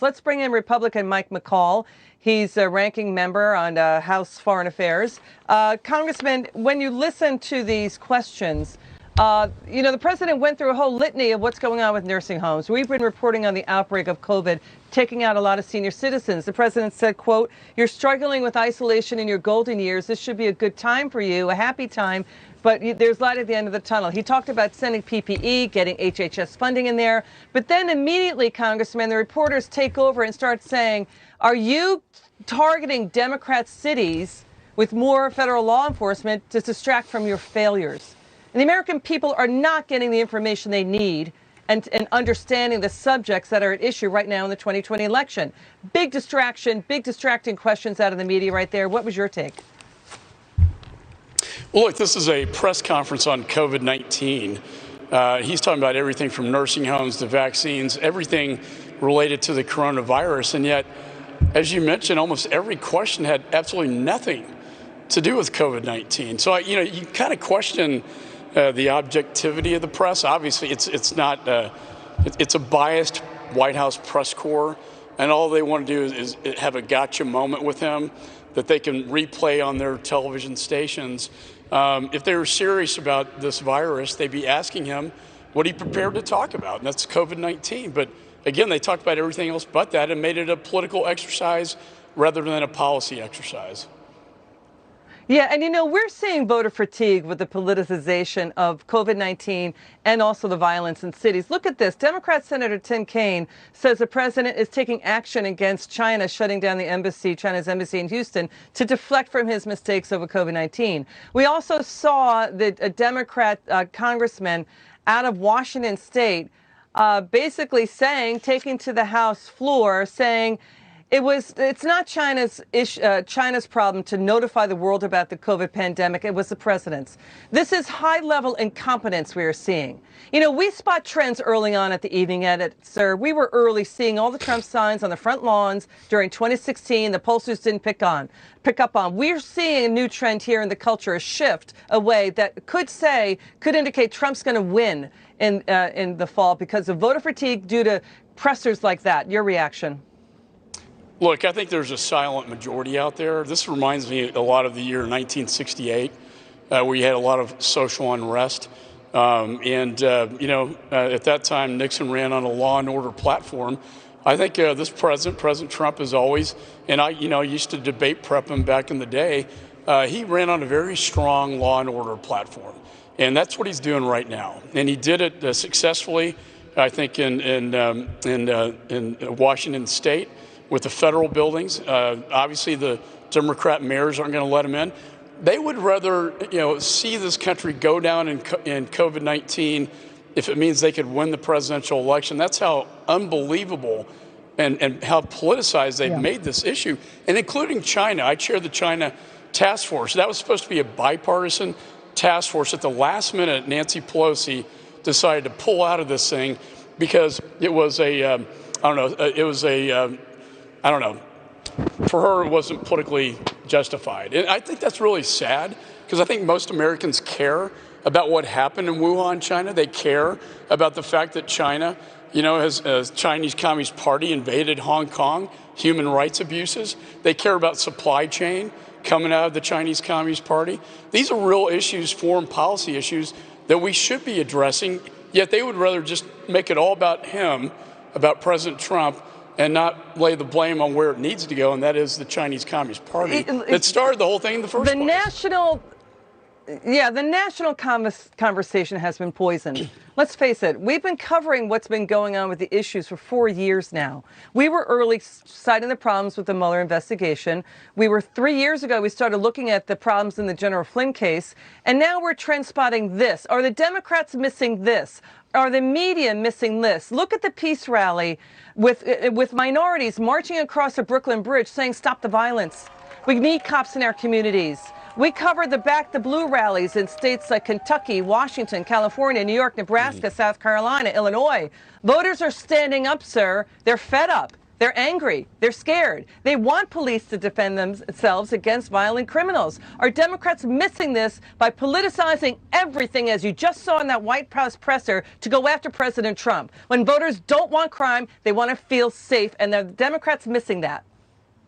Let's bring in Republican Mike McCaul. He's a ranking member on House Foreign Affairs. Congressman, when you listen to these questions, the president went through a whole litany of what's going on with nursing homes. We've been reporting on the outbreak of COVID taking out a lot of senior citizens. The president said, quote, "You're struggling with isolation in your golden years. This should be a good time for you, a happy time, but there's light at the end of the tunnel." He talked about sending PPE, getting HHS funding in there. But then immediately, Congressman, the reporters take over and start saying, are you targeting Democrat cities with more federal law enforcement to distract from your failures? And the American people are not getting the information they need and understanding the subjects that are at issue right now in the 2020 election. Big distraction, big distracting questions out of the media right there. What was your take? Well, look, this is a press conference on COVID-19. He's talking about everything from nursing homes to vaccines, everything related to the coronavirus. And yet, as you mentioned, almost every question had absolutely nothing to do with COVID-19. So, you kind of question the objectivity of the press. Obviously, it's not. It's a biased White House press corps, and all they want to do is have a gotcha moment with him that they can replay on their television stations. If they were serious about this virus, they'd be asking him what he prepared to talk about, and that's COVID-19. But again, they talked about everything else but that and made it a political exercise rather than a policy exercise. Yeah, and we're seeing voter fatigue with the politicization of COVID-19 and also the violence in cities. Look at this. Democrat Senator Tim Kaine says the president is taking action against China, shutting down China's embassy in Houston, to deflect from his mistakes over COVID-19. We also saw a Democrat congressman out of Washington State basically taking to the House floor, saying, it's not China's problem to notify the world about the COVID pandemic. It was the president's. This is high-level incompetence we are seeing. We spot trends early on at the evening edit, sir. We were early seeing all the Trump signs on the front lawns during 2016. The pollsters didn't pick up on. We're seeing a new trend here in the culture, a shift away that could indicate Trump's going to win in the fall because of voter fatigue due to pressers like that. Your reaction? Look, I think there's a silent majority out there. This reminds me a lot of the year 1968, where you had a lot of social unrest. At that time, Nixon ran on a law and order platform. I think this President Trump is always, and I used to debate prep him back in the day. He ran on a very strong law and order platform. And that's what he's doing right now. And he did it successfully, I think, in Washington State, with the federal buildings. Obviously, the Democrat mayors aren't going to let them in. They would rather, see this country go down in COVID-19 if it means they could win the presidential election. That's how unbelievable and how politicized they've made this issue, and including China. I chair the China task force. That was supposed to be a bipartisan task force. At the last minute, Nancy Pelosi decided to pull out of this thing because it was for her, it wasn't politically justified. And I think that's really sad because I think most Americans care about what happened in Wuhan, China. They care about the fact that China, has Chinese Communist Party invaded Hong Kong, human rights abuses. They care about supply chain coming out of the Chinese Communist Party. These are real issues, foreign policy issues that we should be addressing, yet they would rather just make it all about him, about President Trump, and not lay the blame on where it needs to go, and that is the Chinese Communist Party that started the whole thing in the first place. The national conversation has been poisoned. Let's face it, we've been covering what's been going on with the issues for 4 years now. We were early citing the problems with the Mueller investigation. 3 years ago, we started looking at the problems in the General Flynn case, and now we're trend spotting this. Are the Democrats missing this? Are the media missing this? Look at the peace rally with minorities marching across the Brooklyn Bridge saying, "Stop the violence. We need cops in our communities." We covered the Back the Blue rallies in states like Kentucky, Washington, California, New York, Nebraska, South Carolina, Illinois. Voters are standing up, sir. They're fed up They're angry. They're scared. They want police to defend themselves against violent criminals. Are Democrats missing this by politicizing everything, as you just saw in that White House presser, to go after President Trump? When voters don't want crime, they want to feel safe, and the Democrats missing that.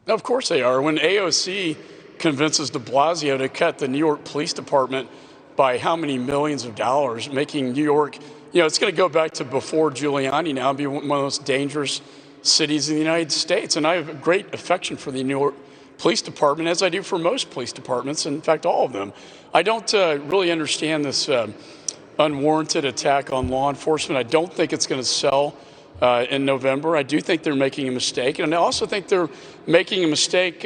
Of course they are. When AOC convinces de Blasio to cut the New York Police Department by how many millions of dollars, making New York, it's going to go back to before Giuliani now, and be one of the most dangerous cities in the United States. And I have a great affection for the New York Police Department, as I do for most police departments, in fact, all of them. I don't really understand this unwarranted attack on law enforcement. I don't think it's going to sell in November. I do think they're making a mistake. And I also think they're making a mistake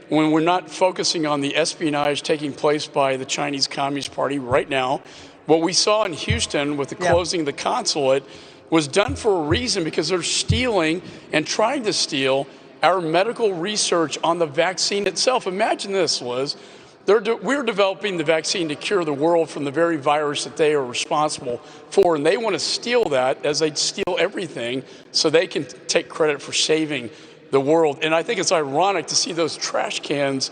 when we're not focusing on the espionage taking place by the Chinese Communist Party right now. What we saw in Houston with the closing of the consulate was done for a reason, because they're stealing and trying to steal our medical research on the vaccine itself. Imagine this, Liz. We're developing the vaccine to cure the world from the very virus that they are responsible for, and they want to steal that, as they'd steal everything, so they can take credit for saving the world. And I think it's ironic to see those trash cans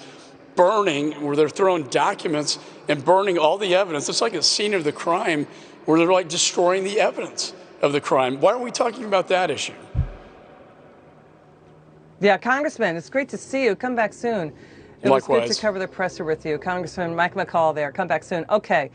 burning, where they're throwing documents and burning all the evidence. It's like a scene of the crime where they're like destroying the evidence of the crime. Why aren't we talking about that issue? Yeah, Congressman, it's great to see you. Come back soon. It was good to cover the presser with you. Congressman Mike McCaul there. Come back soon. Okay.